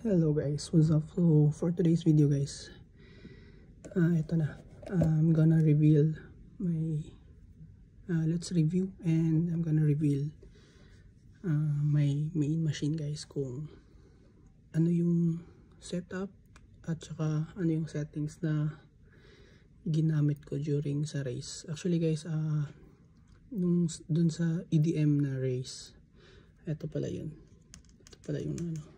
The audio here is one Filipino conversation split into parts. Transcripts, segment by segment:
Hello guys, what's up? So for today's video guys, ito na, I'm gonna reveal my let's review, and I'm gonna reveal my main machine guys, kung ano yung setup at saka ano yung settings na ginamit ko during sa race. Actually guys, dun sa EDM na race, ito pala yung ano.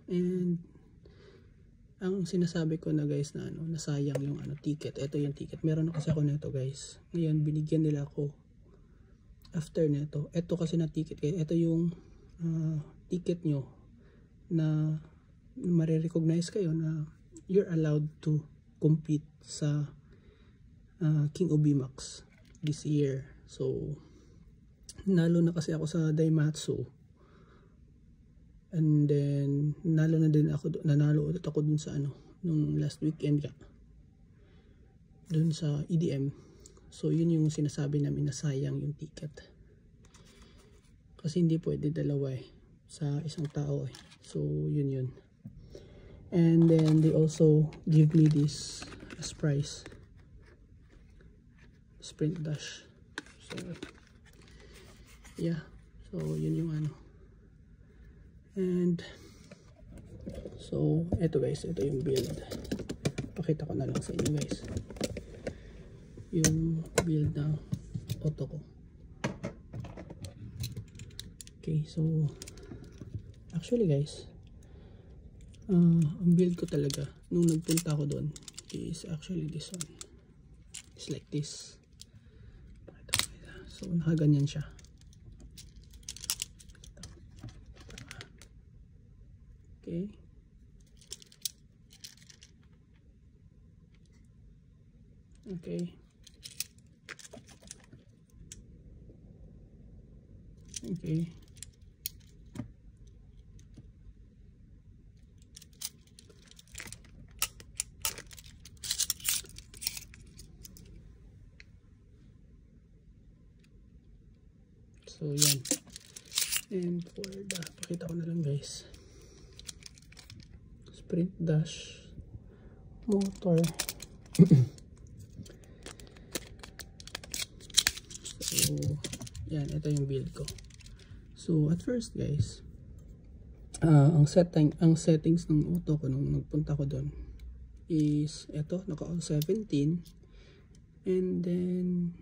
And ang sinasabi ko na guys na nasayang yung ticket. Ito yung ticket. Meron na kasi ako nito guys. Ngayon binigyan nila ako after nito. Ito kasi na ticket guys. Ito yung ticket nyo na marirecognize kayo na you're allowed to compete sa King of BMAX this year. So nalo na kasi ako sa Daihatsu. And then nanalo ulit ako dun sa nung last weekend dun sa EDM. So yun yung sinasabi namin na sayang yung ticket, kasi hindi pwede dalawa sa isang tao So yun. And then they also give me this as prize, Sprint Dash. So yeah, so yun yung And so ito guys, ito yung build. Pakita ko na lang sa inyo guys yung build na auto ko. Okay, so actually guys, ang build ko talaga nung nagpunta ko doon is actually this one. It's like this. So nakaganyan siya. Okay. Okay. So yan. And for pakita ko na lang guys. Sprint Dash motor. So yan, ito yung build ko. So at first guys, ang settings ng auto ko nung nagpunta ko doon is ito, naka all 17. And then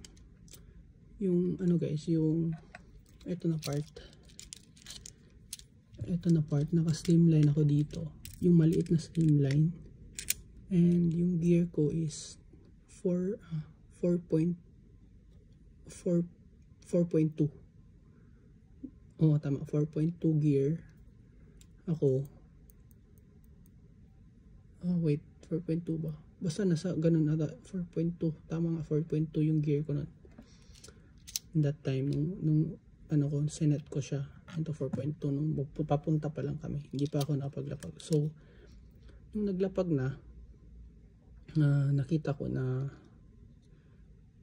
yung guys, yung ito na part naka streamline ako dito, yung maliit na streamline. And yung gear ko is 4.2. Oh tama, 4.2 gear ako. Wait, 4.2 ba? Basta nasa ganun ata, 4.2. Tama nga, 4.2 yung gear ko nun that time nung ko, sinet ko siya into 4.2 nung papunta pa lang kami, hindi pa ako nakapaglapag. So nung naglapag na, nakita ko na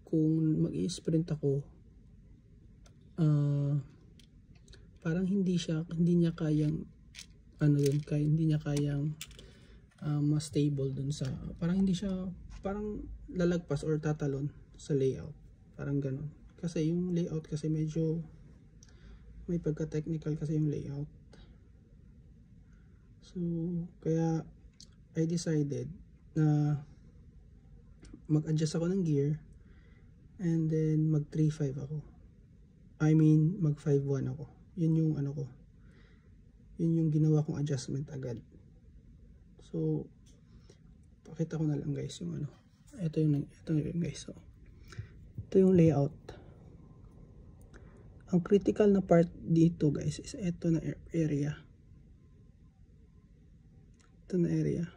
kung mag-i-sprint ako, parang hindi niya kayang hindi niya kayang mas stable dun sa, parang hindi siya, parang lalagpas or tatalon sa layout, parang ganun. Kasi yung layout kasi medyo may pagka-technical kasi yung layout. So kaya I decided na mag-adjust ako ng gear, and then mag 3.5 ako. I mean mag 5.1 ako. Yun yung ko. Yun yung ginawa kong adjustment agad. So pakita ko na lang guys yung ito yung guys. So ito yung layout. Ang critical na part dito guys is ito na area. Ito na area.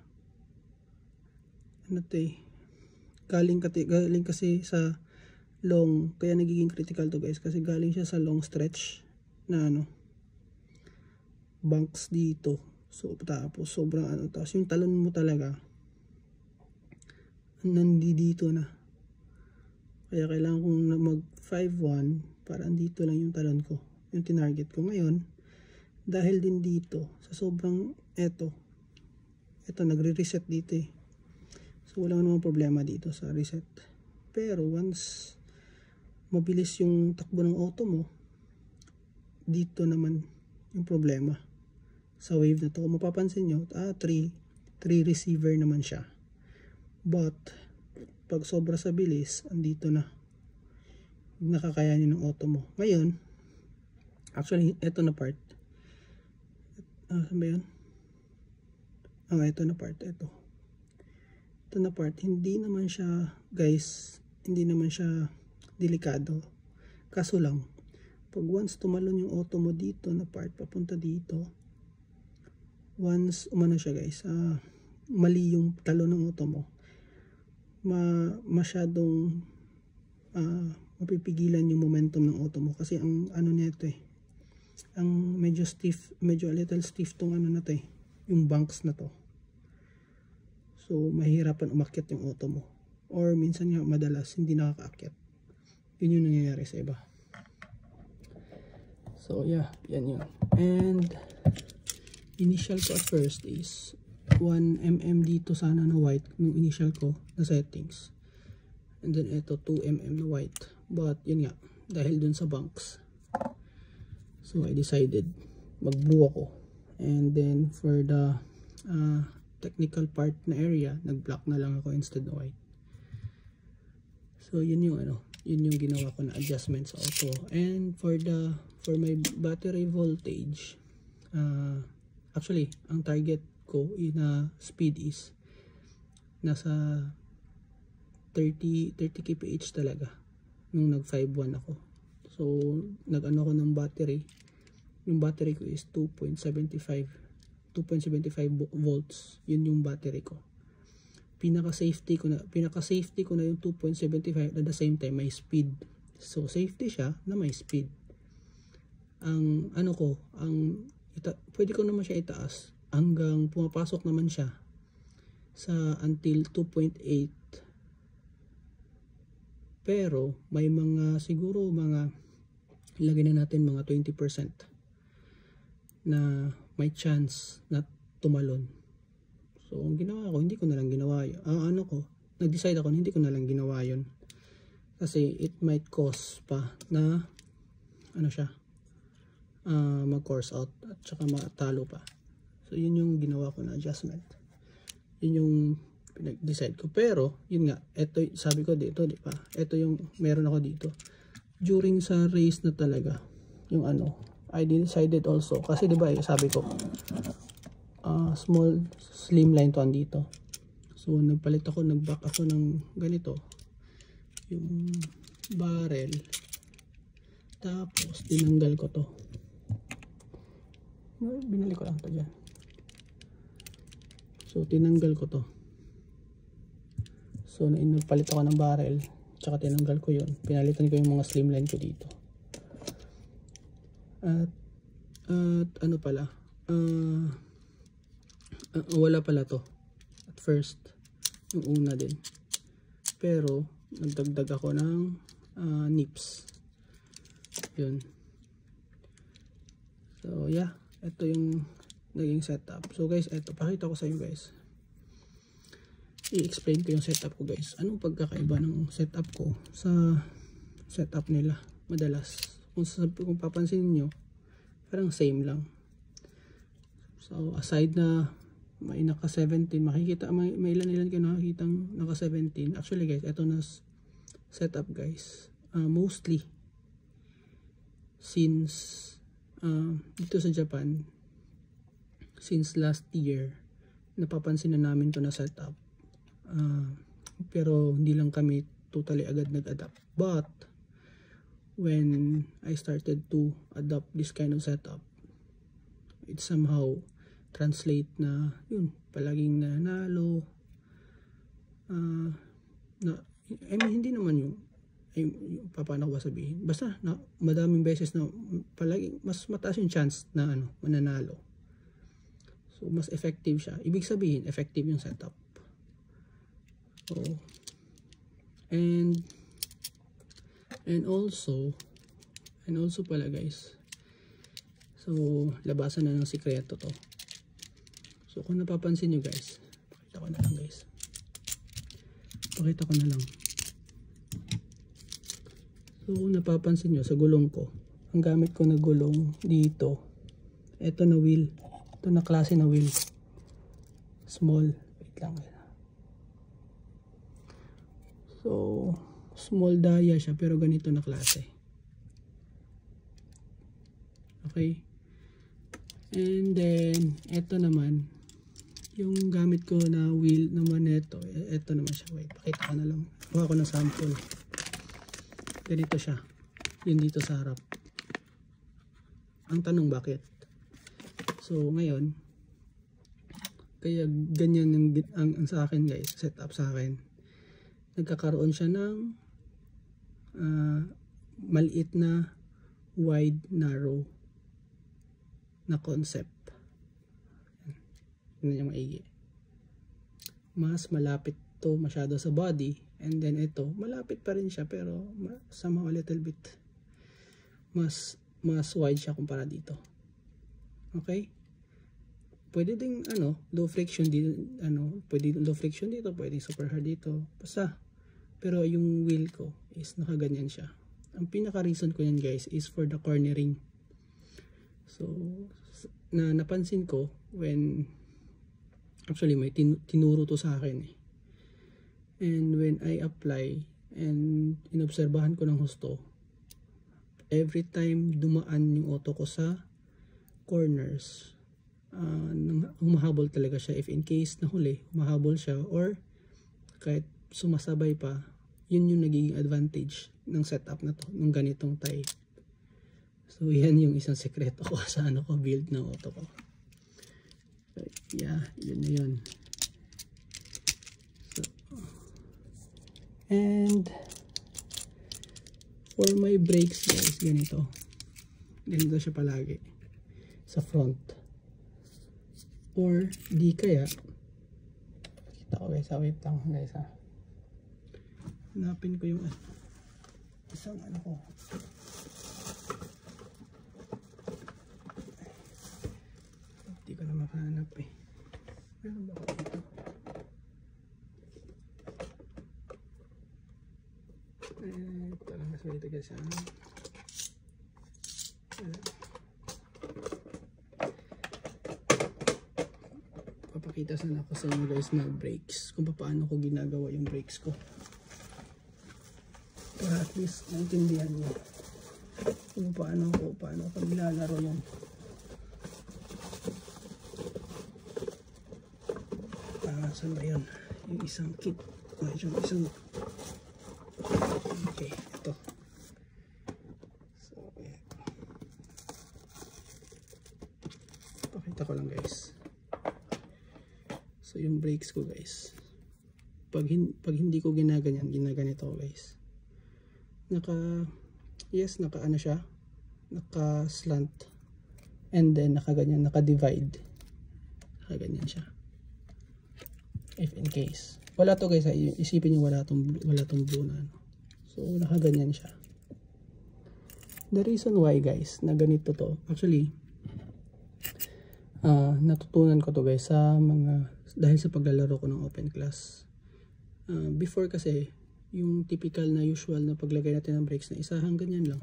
Galing kasi sa long, kaya nagiging critical to guys, kasi galing siya sa long stretch na banks dito. So tapos sobrang tapos yung talon mo talaga nandito na, kaya kailangan kong mag 5.1 para andito lang yung talon ko, yung tinarget ko. Ngayon dahil din dito sa sobrang ito nagre-reset dito eh. So wala namang problema dito sa reset. Pero once mabilis yung takbo ng auto mo, dito naman yung problema sa wave na to. Kung mapapansin nyo, 3 receiver naman siya. But pag sobra sa bilis, andito na, nakakayanin ng auto mo. Ngayon, actually ito na part, saan ba yun? Ito na part, ito na part, hindi naman siya guys, hindi naman siya delikado. Kaso lang, pag once tumalon yung auto mo dito na part papunta dito, once umano siya guys, mali yung talon ng auto mo, masyadong mapipigilan yung momentum ng auto mo. Kasi ang ano nito eh, ang medyo stiff, medyo a little stiff tong ano na to eh, yung banks na to. So mahirapan umakyat yung auto mo, or minsan nga madalas hindi nakakaakyat. Yun yung nangyayari sa iba. So yeah, yan yun. And initial ko at first is 1mm dito sana na white, yung initial ko na settings. And then ito 2mm na white. But yun nga, dahil dun sa banks, so I decided mag blue ako. And then for the technical part na area, nag black na lang ako instead of white. So yun yung yun yung ginawa ko na adjustment sa auto. And for my battery voltage, actually ang target ko na speed is nasa 30 kph talaga nung nag 5.1 ako. So nag-ano ko ng battery, yung battery ko is 2.75 volts. Yun yung battery ko. Pinaka safety ko na yung 2.75, at the same time may speed. So safety siya na may speed. Ang ano ko, pwede ko naman siya itaas hanggang pumapasok naman siya sa until 2.8. Pero may mga siguro mga ilagay na natin mga 20% na may chance na tumalon. So ang ginawa ko, hindi ko na lang ginawa yun. Nag-decide ako, hindi ko na lang ginawa yun. Kasi it might cause pa na mag-course out at saka matalo pa. So yun yung ginawa ko na adjustment. Yun yung pinag-decide ko. Pero yun nga, ito sabi ko dito, di ba? Ito yung meron ako dito. During sa race na talaga, yung I decided also, kasi di ba sabi ko, small slim line to andito. So nagpalit ako, nag-back ako ng ganito, yung barrel, tapos tinanggal ko to. Binalik ko lang to dyan. So tinanggal ko to. So nagpalit ako ng barrel, tsaka tinanggal ko yun. Pinalitan ko yung mga slimline ko dito. At ano pala, wala pala to at first, yung una din. Pero nagdagdag ako ng nips. Yun. So yeah, ito yung naging setup. So guys, ito pakita ko sa inyo guys. I-explain ko yung setup ko guys. Anong pagkakaiba ng setup ko sa setup nila? Madalas kung papansin niyo, parang same lang. So aside na may naka 17, makikita may ilan kayo nakikitang naka 17. Actually guys, ito na setup guys. Mostly since dito sa Japan, since last year, napapansin na namin to na setup. Pero hindi lang kami totally agad nag-adapt. But when I started to adopt this kind of setup, it somehow translate na yun, palaging nanalo. Hindi naman yung paano ko ba sabihin, basta na madaming beses na palagi mas mataas yung chance na mananalo. So mas effective siya. Ibig sabihin effective yung setup. So and also pala guys, so labasan na ng sikreto to. So kung napapansin nyo guys, pakita ko na lang guys. Pakita ko na lang. So kung napapansin nyo sa gulong ko, ang gamit ko na gulong dito, ito na wheel. Ito na klase na wheel. Small. Wait lang. So small dia siya pero ganito na klase. Okay. And then ito naman yung gamit ko na wheel naman nito. Ito naman siya. Wait, pakita ko na lang. Kuha ko ng sample. Ganito siya. Yun dito sa harap. Ang tanong bakit? So ngayon kaya ganyan ang sa akin guys, setup sa akin. Nagkakaroon siya ng maliit na wide narrow na concept. Yun yung maigi. Mas malapit to masyado sa body, and then ito malapit pa rin siya pero somehow a little bit mas wide siya kumpara dito. Okay? Pwede ding low friction dito, pwede low friction dito, pwede super hard dito. Basta pero yung wheel ko is nakaganyan siya. Ang pinaka reason ko yan guys is for the cornering. So napansin ko when actually may tinuro to sa akin eh. And when I apply and inobserbahan ko ng husto, every time dumaan yung auto ko sa corners, humahabol talaga siya. If in case nahuli, humahabol siya, or kahit sumasabay pa, yun yung nagiging advantage ng setup na to, ng ganitong type. So yan yung isang sekreto ko sa build ng auto ko. So, yeah, yun na yun. So, and for my brakes guys, ganito siya palagi sa front, or di kaya kita ko guys, wait lang guys ha, hanapin ko yung isang ko, hindi ko na makahanap eh. Meron ba ako dito? Ito lang mas malito guys ha. Papakita sana ako sa inyo guys na brakes, kung paano ko ginagawa yung brakes ko, para at least naintindihan nyo kung paano ko nilalaro yun. Saan ba yun? Yung isang kit, yung isang, okay, ito. So yeah, pakita ko lang guys. So yung brakes ko guys, pag hindi ko ginaganito guys, naka siya, naka slant, and then nakaganyan, naka-divide, nakaganyan siya. If in case wala to guys, isipin niyo wala tong blue na so nakaganyan siya. The reason why guys na ganito to, actually natutunan ko to guys dahil sa paglalaro ko ng open class. Before kasi yung typical na usual na paglagay natin ng brakes na isahang ganyan lang,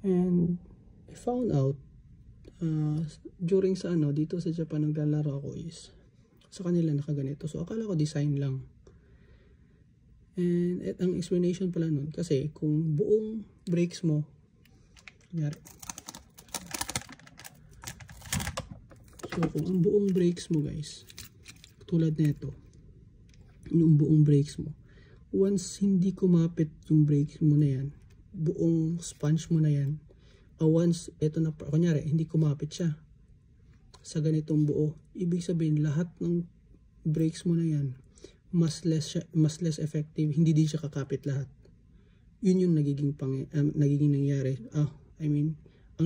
and I found out during sa dito sa Japan naglalaro ako is sa kanila nakaganito. So akala ko design lang. And ang explanation pala nun, kasi kung buong brakes mo, kunyari, so kung ang buong brakes mo guys, tulad nito, yung buong brakes mo, once hindi kumapit yung brakes mo na yan, buong sponge mo na yan, once ito na, kunyari hindi kumapit siya sa ganitong buo, ibig sabihin lahat ng brakes mo na yan mas less effective, hindi din siya kakapit lahat. Yun yung nagiging nangyayari, ang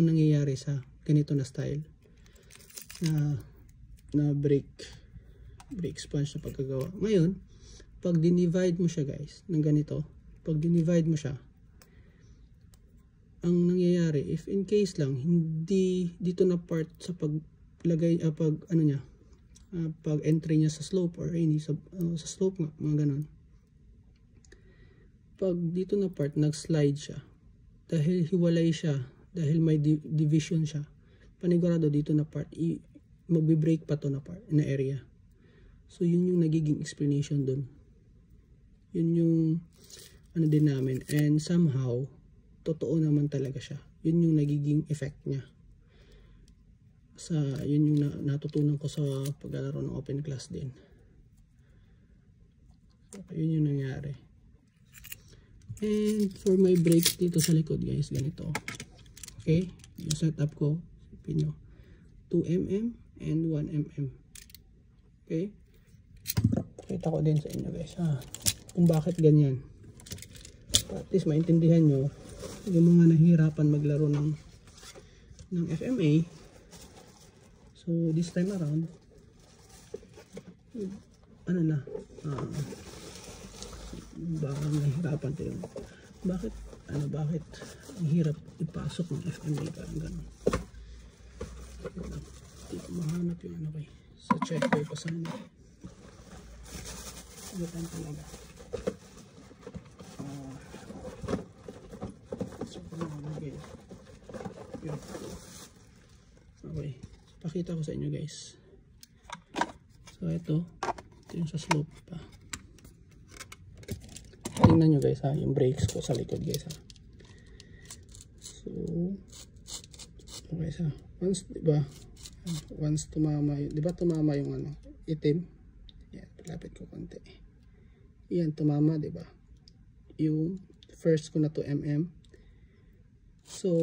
nangyayari sa ganito na style na brake sponge na pagkagawa. Ngayon pag dinivide mo siya guys ng ganito, pag dinivide mo siya, ang nangyayari, if in case lang hindi dito na part sa pag lagay pag ano niya, pag entry niya sa slope or any sa slope nga, mga ganun. Pag dito na part nag-slide siya, dahil hiwalay siya, dahil may division siya, panigurado dito na part magbe-break pa to na part na area. So yun yung nagiging explanation dun. Yun yung ano din namin, and somehow totoo naman talaga siya. Yun yung nagiging effect niya. Yun yung natutunan ko sa paglalaro ng open class din. So, yun yung nangyari. And for my brakes dito sa likod guys, ganito. Okay, yung setup ko, sipin nyo, 2mm and 1mm. Okay, kita ko din sa inyo guys kung bakit ganyan. At least maintindihan nyo yung mga nahihirapan maglaro ng FMA. So this time around, ano na, bakit nahihirapan tayo? Bakit ang hirap ipasok ng FMA, parang gano'n. Hindi ko mahanap yung ano kay sa checkboy pa sana. Ano talaga. Okay, pakita ko sa inyo guys. So ito yung sa slope pa. Tingnan nyo guys yung brakes ko sa likod guys So okay once diba, once tumama yun, diba tumama yung ano, itim. Yan, palapit ko konti. Yan, tumama diba, yung first ko na 2mm. So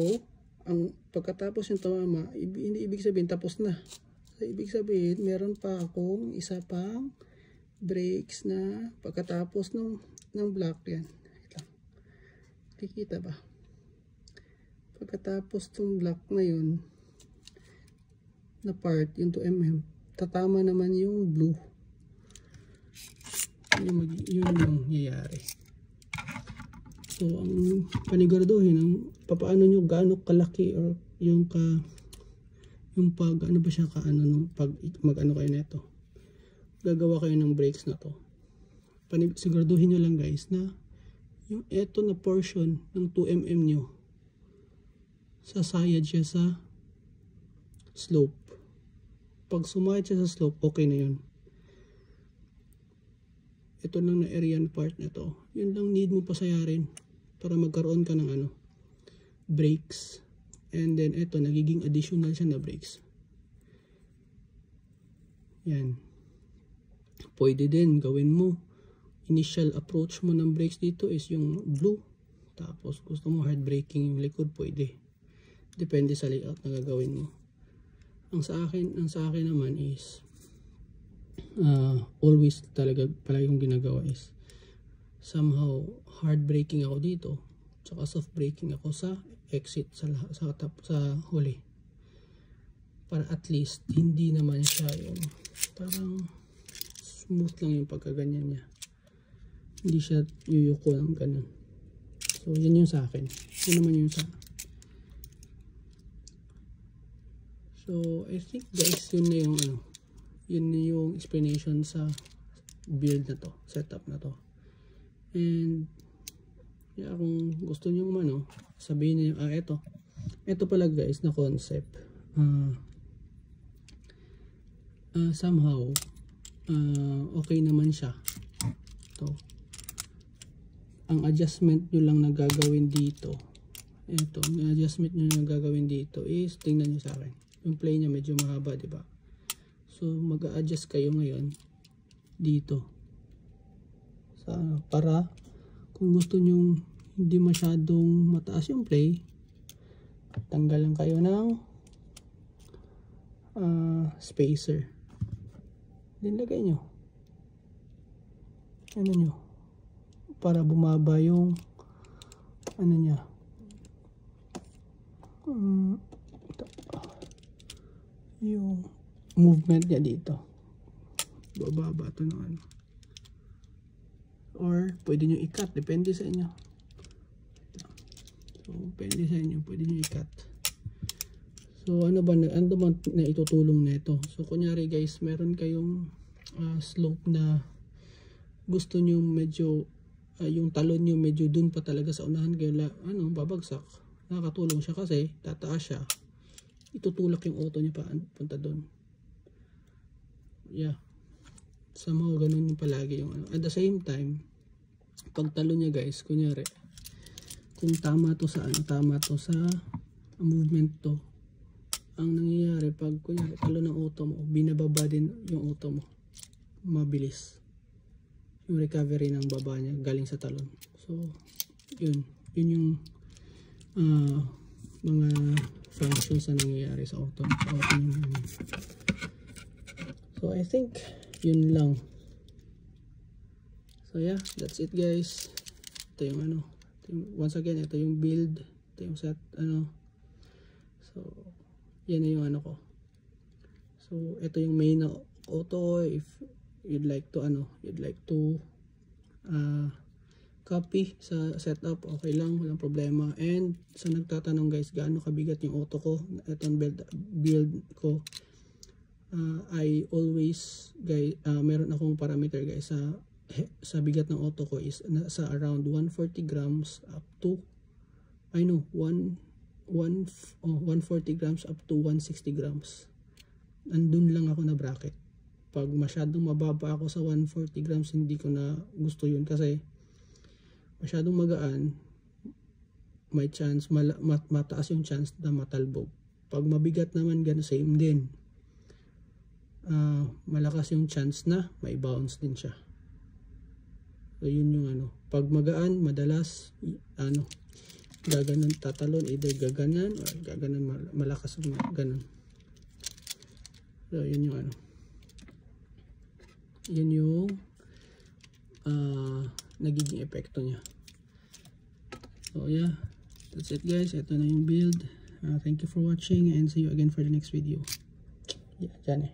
ang pagkatapos yung tumama, hindi ibig sabihin tapos na. So ibig sabihin meron pa akong isa pang brakes na pagkatapos ng block. Yan, kikita ba? Pagkatapos tong block na yun na part, yung 2mm, tatama naman yung blue. Yun yung nangyayari. So ang paniguraduhin, ang papaano nyo gaano kalaki or yung pag ano ba siya nung pag mag-ano kayo nito, gagawa kayo ng brakes na to. Siguraduhin nyo lang guys na yung eto na portion ng 2mm nyo, sasayad siya sa slope. Pag sumayad siya sa slope, okay na yun. Ito lang na area part na to, yun lang need mo pasayarin para magkaroon ka ng ano, brakes. And then ito, nagiging additional siya na brakes. Yan. Pwede din gawin mo, initial approach mo ng brakes dito is yung blue, tapos gusto mo hard braking yung likod, pwede. Depende sa layout na gagawin mo. Ang sa akin naman is always talaga palagi kong ginagawa is somehow hard braking ako dito, tsaka soft braking ako sa exit, sa huli, para at least hindi naman siya yung parang smooth lang yung pagkaganyan niya, hindi siya yuyuko ng ganun. So yun yung sa akin, yun naman yung sa. So I think guys, yun na yung ano, yun na yung explanation sa build na to, setup na to. And yeah, kung gusto nyo ano, sabihin niyo ito pala guys na concept, somehow okay naman siya to. Ang adjustment nyo lang na gagawin dito, ang adjustment nyo na gagawin dito is, tingnan nyo sa akin, yung play nya medyo mahaba, diba? So mag-a-adjust kayo ngayon dito para kung gusto nyo hindi masyadong mataas yung play, tanggalan kayo ng spacer, then lagay nyo para bumaba yung ano nya, yung movement niya dito, bababa ito ng ano, or pwede nyo i-cut, depende sa inyo. So pwede sa inyo, pwede nyo i-cut. So ano ba na itutulong nito? So kunyari guys, meron kayong slope na gusto nyo medyo yung talon nyo medyo dun pa talaga sa unahan, kaya babagsak. Nakakatulong siya kasi tataas siya, itutulak yung auto nyo pa punta dun. Yeah, somehow ganun yung palagi yung ano. At the same time, pag talon niya guys, kunyari kung tama to sa movement to, ang nangyayari pag kunyari talon ng auto mo, binababa din yung auto mo, mabilis yung recovery ng baba niya galing sa talon. So yun yung mga functions na nangyayari sa auto. So I think yun lang. So yeah, that's it guys. Ito yung once again, ito yung build, ito yung set so yan na yung ko. So ito yung main na auto. If you'd like to copy sa setup, okay lang, walang problema. And sa nagtatanong guys, gaano kabigat yung auto ko, itong build ko, I always guys, meron akong parameter guys sa bigat ng auto ko is sa around 140 grams up to 140 grams up to 160 grams. Andun lang ako na bracket. Pag masyadong mababa ako sa 140 grams, hindi ko na gusto yun kasi masyadong magaan, may chance mataas yung chance na matalbog. Pag mabigat naman same din, malakas yung chance na may bounce din siya. So yun yung pag magaan, madalas gaganon tatalon, either gaganan or gaganan malakas yung ganon. So yun yung yun yung nagiging epekto niya. So yeah, that's it guys. Ito na yung build. Thank you for watching and see you again for the next video. Yeah, dyan